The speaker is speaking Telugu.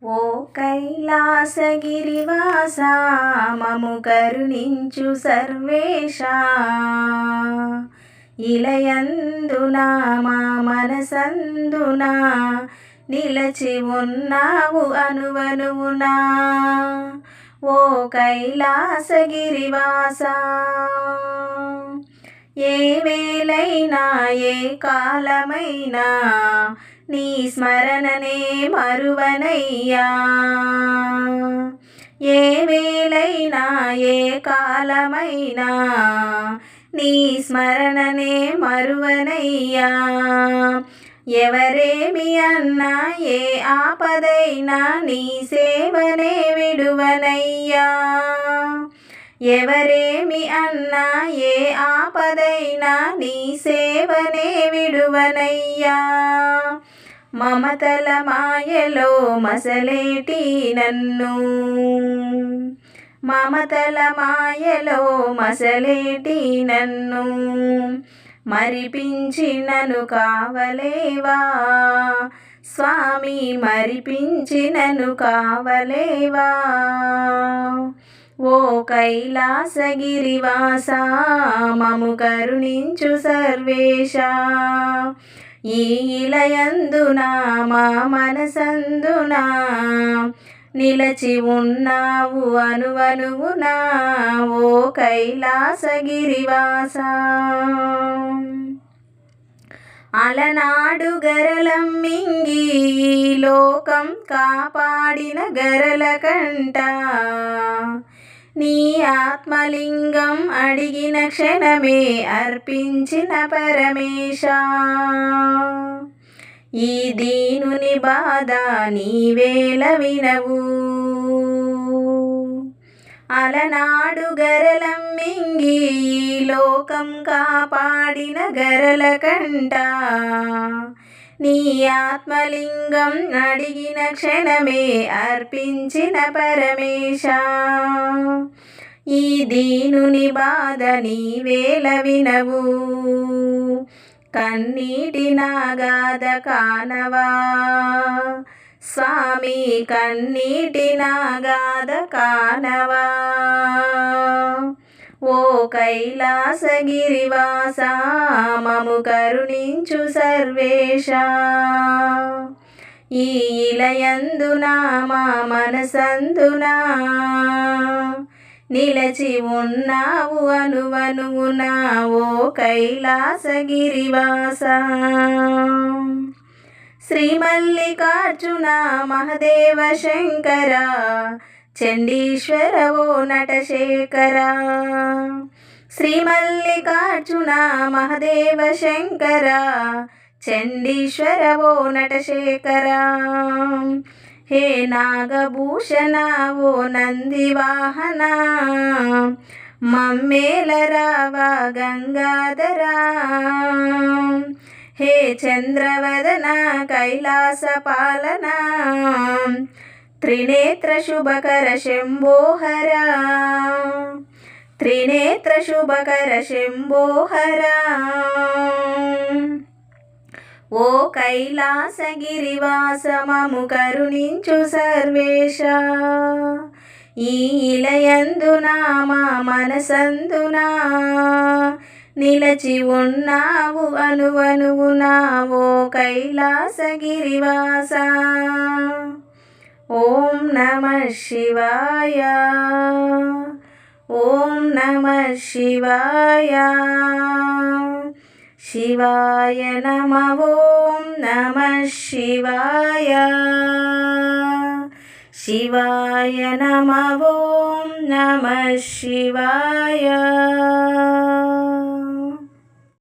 ఓ కైలాసగిరివాస మము కరుణించు సర్వేశా, ఇలయందున మా మనసందున నిలచి ఉన్నావు అనువనువునా. ఓ కైలాసగిరివాస ఏ వేళైనా ఏ కాలమైనా నీ స్మరణనే మరువనయ్యా. ఏ వేళైనా ఏ కాలమైనా నీ స్మరణనే మరువనయ్యా. ఎవరేమి అన్నా ఏ ఆపదైనా నీ సేవనే విడువనయ్యా. ఎవరేమి అన్నా ఏ ఆపదైనా నీ సేవనే విడువనయ్యా. మమతల మాయలో మసలేటి నన్ను, మమతల మాయలో మసలేటి నన్ను మరిపించినను కావలేవా. స్వామి మరిపించినను కావలేవా. ఓ కైలాసగిరివాస మము కరుణించు సర్వేశా, ఈ ఇలయందున మా మనసందున నిలచి ఉన్నావు అనువనువునా. ఓ కైలాసగిరివాస అలనాడు గరలం మింగి లోకం కాపాడిన గరల కంట, నీ ఆత్మలింగం అడిగిన క్షణమే అర్పించిన పరమేశా. ఈ దీనుని బాధ నీవేల వినవు. అలనాడు గరలం మింగి లోకం కాపాడిన గరల కంట, నీ ఆత్మలింగం అడిగిన క్షణమే అర్పించిన పరమేశా. ఈ దీనుని బాధ నీవేల వినవు. కన్నీటి నాగాధ కానవా స్వామి, కన్నీటి నాగాధ కానవా. ఓ కైలాసగిరివాస మము కరుణించు సర్వేశా, ఈ ఇలయందున మా మనసందున నిలచి ఉన్నావు అనువనువునా. ఓ కైలాసగిరివాస శ్రీ మల్లికార్జున మహదేవ శంకర చండీశ్వర ఓ నటశేఖర. శ్రీ మల్లికార్జున మహదేవ శంకర చండీశ్వర ఓ నటశేఖర. హే నాగభూషణ ఓ నందివాహన, మమ్మేల రావా గంగాధరా. హే చంద్రవదన కైలాస పాలన, త్రినేత్ర శుభకర శంభోహర. త్రినేత్ర శుభకర శంభోహర. ఓ కైలాసగిరివాస మము కరుణించు సర్వేశా, ఈ ఇలయందున మా మనసందున నిలచి ఉన్నావు అనువనువునా. ఓ కైలాసగిరివాస. ఓం నమః శివాయ. ఓం నమః శివాయ. శివాయ నమః. ఓం నమః శివాయ. శివాయ నమః. ఓం నమః శివాయ.